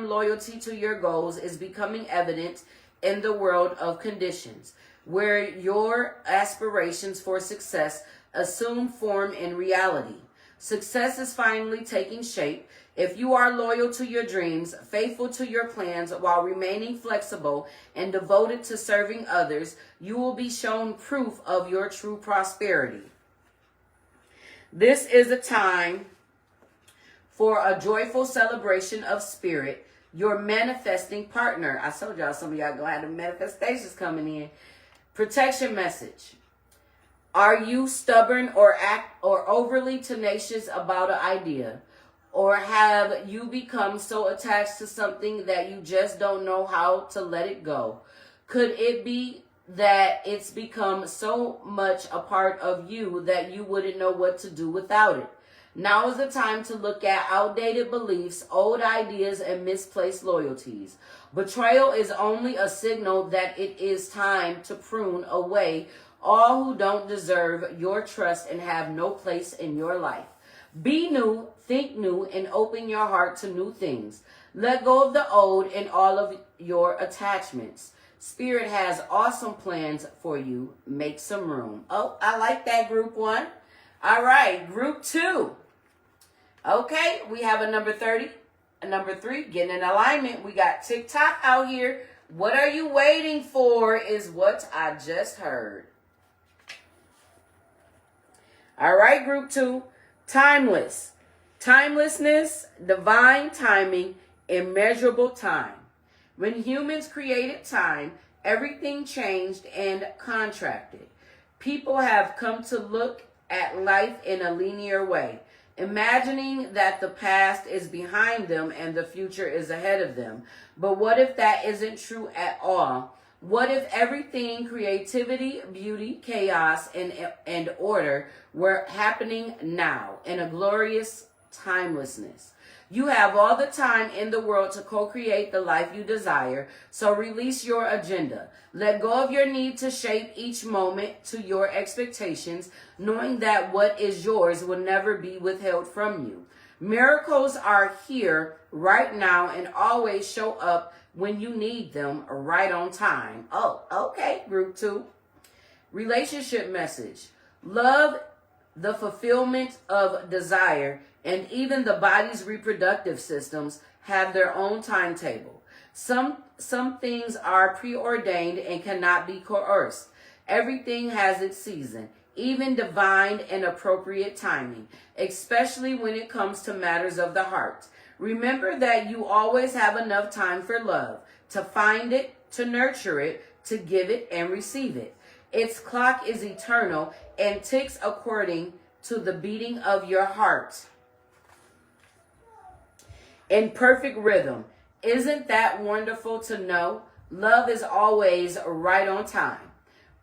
Speaker 1: loyalty to your goals is becoming evident in the world of conditions, where your aspirations for success assume form in reality. Success is finally taking shape. If you are loyal to your dreams, faithful to your plans, while remaining flexible and devoted to serving others, you will be shown proof of your true prosperity. This is a time for a joyful celebration of spirit. Your manifesting partner. I told y'all some of y'all gonna have the manifestations coming in. Protection message. Are you stubborn or overly tenacious about an idea? Or have you become so attached to something that you just don't know how to let it go? Could it be that it's become so much a part of you that you wouldn't know what to do without it? Now is the time to look at outdated beliefs, old ideas, and misplaced loyalties. Betrayal is only a signal that it is time to prune away all who don't deserve your trust and have no place in your life. Be new, think new, and open your heart to new things. Let go of the old and all of your attachments. Spirit has awesome plans for you. Make some room. Oh, I like that, group 1. All right, group 2. Okay, we have a number 30, a number 3, getting in alignment. We got TikTok out here. What are you waiting for is what I just heard. All right, group 2, timeless. Timelessness, divine timing, immeasurable time. When humans created time, everything changed and contracted. People have come to look at life in a linear way, imagining that the past is behind them and the future is ahead of them. But what if that isn't true at all? What if everything, creativity, beauty, chaos, and order were happening now in a glorious timelessness? You have all the time in the world to co-create the life you desire, so release your agenda. Let go of your need to shape each moment to your expectations, knowing that what is yours will never be withheld from you. Miracles are here right now and always show up when you need them right on time. Oh, okay, group 2. Relationship message. Love, the fulfillment of desire, and even the body's reproductive systems have their own timetable. Some things are preordained and cannot be coerced. Everything has its season, even divine and appropriate timing, especially when it comes to matters of the heart. Remember that you always have enough time for love, to find it, to nurture it, to give it and receive it. Its clock is eternal and ticks according to the beating of your heart in perfect rhythm. Isn't that wonderful to know? Love is always right on time.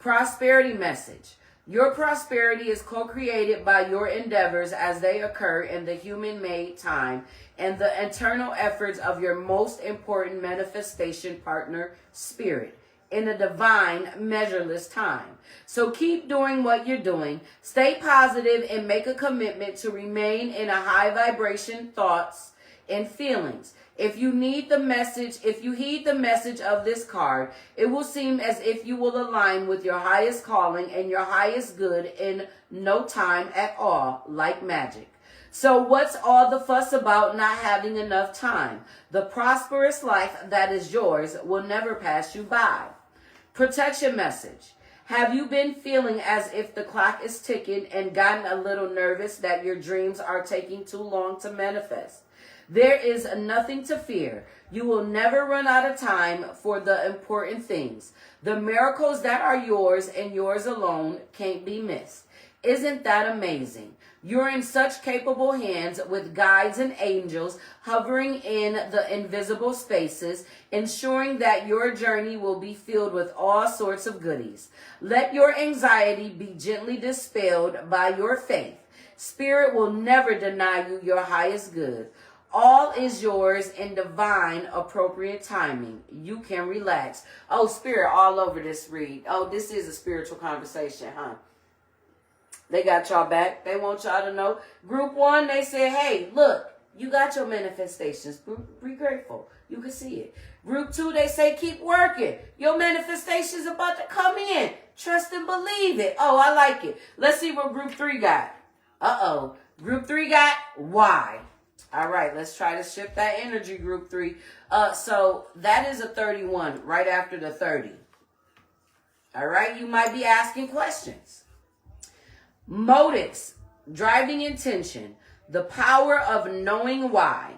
Speaker 1: Prosperity message. Your prosperity is co-created by your endeavors as they occur in the human-made time and the internal efforts of your most important manifestation partner, spirit, in a divine, measureless time. So keep doing what you're doing. Stay positive and make a commitment to remain in a high vibration thoughts and feelings. If you heed the message of this card, it will seem as if you will align with your highest calling and your highest good in no time at all, like magic. So what's all the fuss about not having enough time? The prosperous life that is yours will never pass you by. Protection message. Have you been feeling as if the clock is ticking and gotten a little nervous that your dreams are taking too long to manifest? There is nothing to fear. You will never run out of time for the important things. The miracles that are yours and yours alone can't be missed. Isn't that amazing? You're in such capable hands with guides and angels hovering in the invisible spaces, ensuring that your journey will be filled with all sorts of goodies. Let your anxiety be gently dispelled by your faith. Spirit will never deny you your highest good. All is yours in divine, appropriate timing. You can relax. Oh, Spirit all over this read. Oh, this is a spiritual conversation, huh? They got y'all back. They want y'all to know. Group 1, they said, hey, look, you got your manifestations. Be grateful. You can see it. Group 2, they say, keep working. Your manifestation's about to come in. Trust and believe it. Oh, I like it. Let's see what Group 3 got. Uh-oh. Group 3 got why. All right, let's try to shift that energy, Group 3. So that is a 31 right after the 30. All right, you might be asking questions. Motives, driving intention, the power of knowing why.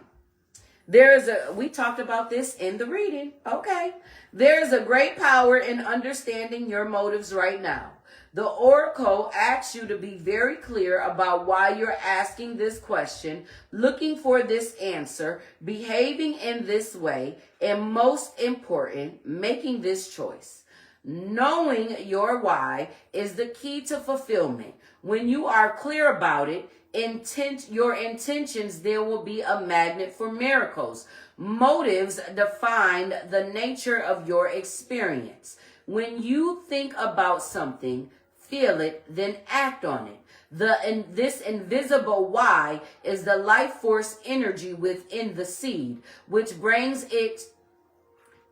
Speaker 1: We talked about this in the reading. Okay. There is a great power in understanding your motives right now. The oracle asks you to be very clear about why you're asking this question, looking for this answer, behaving in this way, and most important, making this choice. Knowing your why is the key to fulfillment. When you are clear about it, your intentions, there will be a magnet for miracles. Motives define the nature of your experience. When you think about something, feel it, then act on it. This invisible why is the life force energy within the seed, which brings it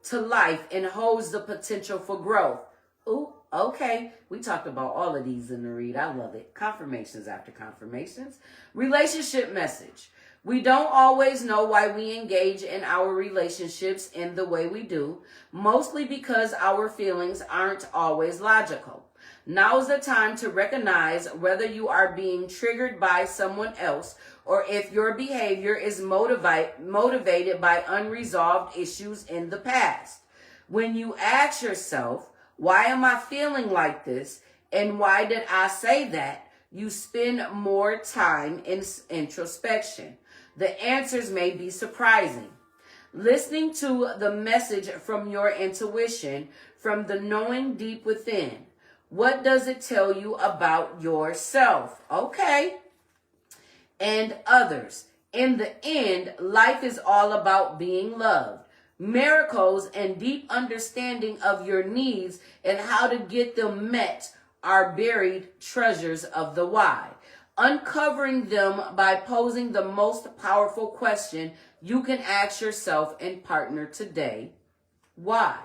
Speaker 1: to life and holds the potential for growth. Ooh, okay. We talked about all of these in the read. I love it. Confirmations after confirmations. Relationship message. We don't always know why we engage in our relationships in the way we do, mostly because our feelings aren't always logical. Now's the time to recognize whether you are being triggered by someone else or if your behavior is motivated by unresolved issues in the past. When you ask yourself, why am I feeling like this? And why did I say that? You spend more time in introspection. The answers may be surprising. Listening to the message from your intuition, from the knowing deep within. What does it tell you about yourself? Okay. And others. In the end, life is all about being loved. Miracles and deep understanding of your needs and how to get them met are buried treasures of the why. Uncovering them by posing the most powerful question you can ask yourself and partner today. Why?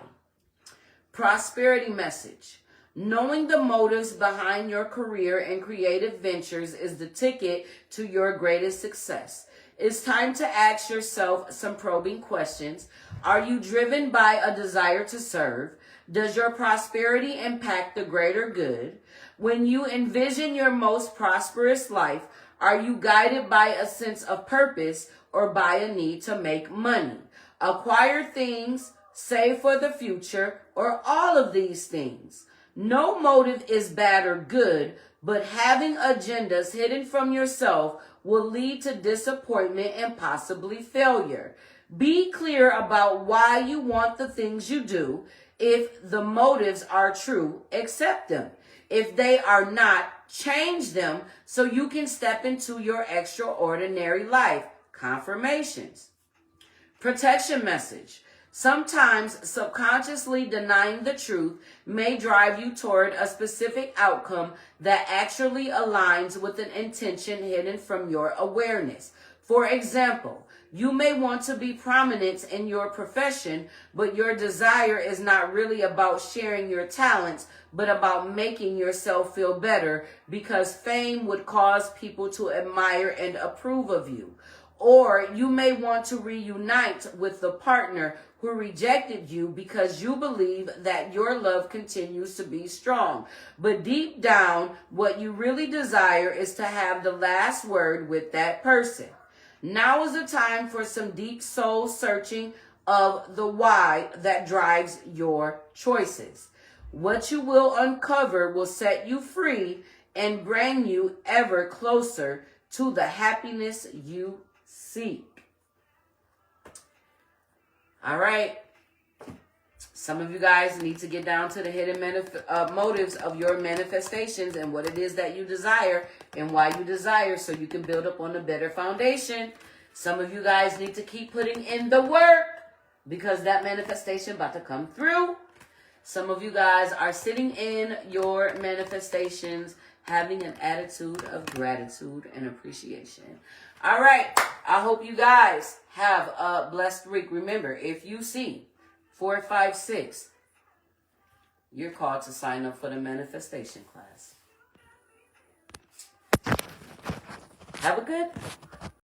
Speaker 1: Prosperity message. Knowing the motives behind your career and creative ventures is the ticket to your greatest success. It's time to ask yourself some probing questions. Are you driven by a desire to serve? Does your prosperity impact the greater good? When you envision your most prosperous life, are you guided by a sense of purpose or by a need to make money? Acquire things, save for the future, or all of these things? No motive is bad or good, but having agendas hidden from yourself will lead to disappointment and possibly failure. Be clear about why you want the things you do. If the motives are true, accept them. If they are not, change them so you can step into your extraordinary life. Confirmations. Protection message. Sometimes subconsciously denying the truth may drive you toward a specific outcome that actually aligns with an intention hidden from your awareness. For example, you may want to be prominent in your profession, but your desire is not really about sharing your talents, but about making yourself feel better because fame would cause people to admire and approve of you. Or you may want to reunite with the partner who rejected you because you believe that your love continues to be strong. But deep down, what you really desire is to have the last word with that person. Now is the time for some deep soul searching of the why that drives your choices. What you will uncover will set you free and bring you ever closer to the happiness you seek. All right. Some of you guys need to get down to the hidden motives of your manifestations and what it is that you desire and why you desire so you can build up on a better foundation. Some of you guys need to keep putting in the work because that manifestation about to come through. Some of you guys are sitting in your manifestations having an attitude of gratitude and appreciation. All right. I hope you guys have a blessed week. Remember, if you see 456, you're called to sign up for the manifestation class. Have a good